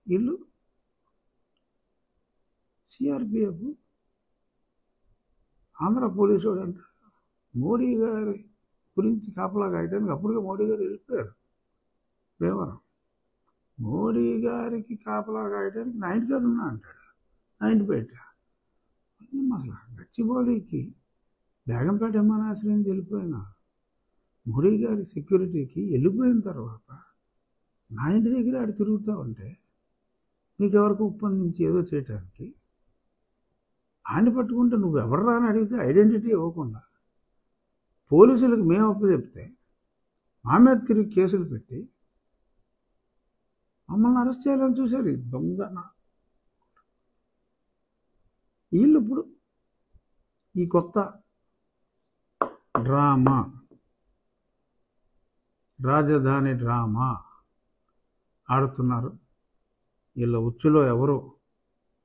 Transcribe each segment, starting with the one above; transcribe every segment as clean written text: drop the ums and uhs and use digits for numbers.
వీళ్ళు CRPF Andhra police వాడు అంట మోడీ గారి గురించి కాపలా కాయడానికి అప్పటికే మోడీ గారు వెళ్ళిపోయారు భీమవరం. మోడీ గారికి కాపలా కాయడానికి నా ఇంటికాడ ఉన్నా అంటాడు. నా ఇంటిపేట అసలు గచ్చిబౌలికి బేగంపేట విమానాశ్రయానికి వెళ్ళిపోయినా మోడీ గారి సెక్యూరిటీకి వెళ్ళిపోయిన తర్వాత నా ఇంటి దగ్గర ఆడు తిరుగుతూ ఉంటే నీకెవరికి ఒప్పందించి ఏదో చేయటానికి ఆయన పట్టుకుంటే నువ్వు ఎవరు అని అడిగితే ఐడెంటిటీ ఇవ్వకుండా పోలీసులకు మేము అప్పచెప్తే మా మీద తిరిగి కేసులు పెట్టి మమ్మల్ని అరెస్ట్ చేయాలని చూశారు. ఈ దొంగన వీళ్ళు ఇప్పుడు ఈ కొత్త డ్రామా రాజధాని డ్రామా ఆడుతున్నారు. వీళ్ళ ఉచ్చులో ఎవరు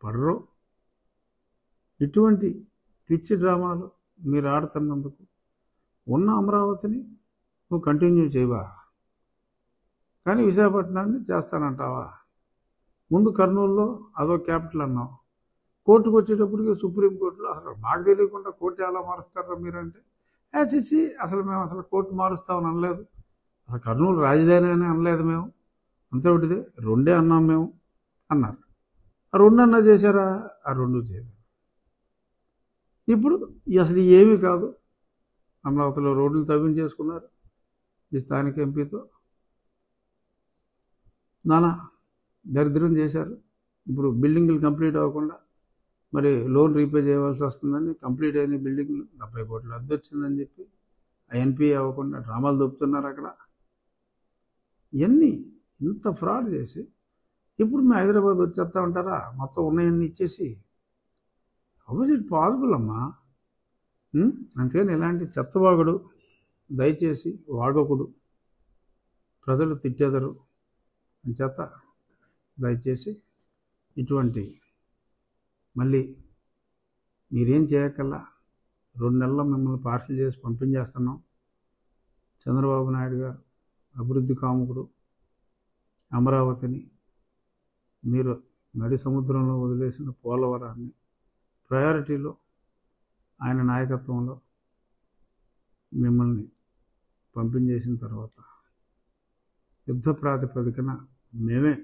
పడరు. ఇటువంటి పిచ్చి డ్రామాలు మీరు ఆడుతున్నందుకు ఉన్న అమరావతిని నువ్వు కంటిన్యూ చేయవా, కానీ విశాఖపట్నాన్ని చేస్తానంటావా? ముందు కర్నూలులో అదో క్యాపిటల్ అన్నావు. కోర్టుకు వచ్చేటప్పటికి సుప్రీంకోర్టులో అసలు మాకు తెలియకుండా కోర్టు ఎలా మారుస్తారో మీరంటే చిచ్చి అసలు మేము అసలు కోర్టు మారుస్తామని అనలేదు, అసలు కర్నూలు రాజధాని అని అనలేదు మేము, అంతే ఒకటిదే రెండే అన్నాం మేము అన్నారు. ఆ రెండు అన్నా చేశారా? ఆ రెండు చేయలేదు. ఇప్పుడు అసలు ఏమీ కాదు, అమరావతిలో రోడ్లు తవ్వించేసుకున్నారు ఈ స్థానిక ఎంపీతో, నానా దరిద్రం చేశారు. ఇప్పుడు బిల్డింగులు కంప్లీట్ అవ్వకుండా మరి లోన్ రీపే చేయవలసి వస్తుందని కంప్లీట్ అయిన బిల్డింగ్లు 70 కోట్ల అద్దె వచ్చిందని చెప్పి ఆ ఎన్పిఏ అవ్వకుండా డ్రామాలు దొప్పుతున్నారు అక్కడ. ఇవన్నీ ఇంత ఫ్రాడ్ చేసి ఇప్పుడు మేము హైదరాబాద్ వచ్చేస్తా ఉంటారా మొత్తం ఉన్నాయన్నీ ఇచ్చేసి? హౌ ఇస్ ఇట్ పాసిబుల్ అమ్మా? అందుకని ఇలాంటి చెత్తవాగుడు దయచేసి వాగకుడు, ప్రజలు తిట్టేదరు అని చేత దయచేసి ఇటువంటి మళ్ళీ మీరేం చేయకల్లా 2 నెలల్లో మిమ్మల్ని పార్సల్ చేసి పంపించేస్తున్నాం. చంద్రబాబు నాయుడు గారు అభివృద్ధి కాముకుడు, అమరావతిని మీరు నడి సముద్రంలో వదిలేసిన పోలవరాన్ని ప్రయారిటీలో ఆయన నాయకత్వంలో మిమ్మల్ని పంపించేసిన తర్వాత యుద్ధ ప్రాతిపదికన మేమే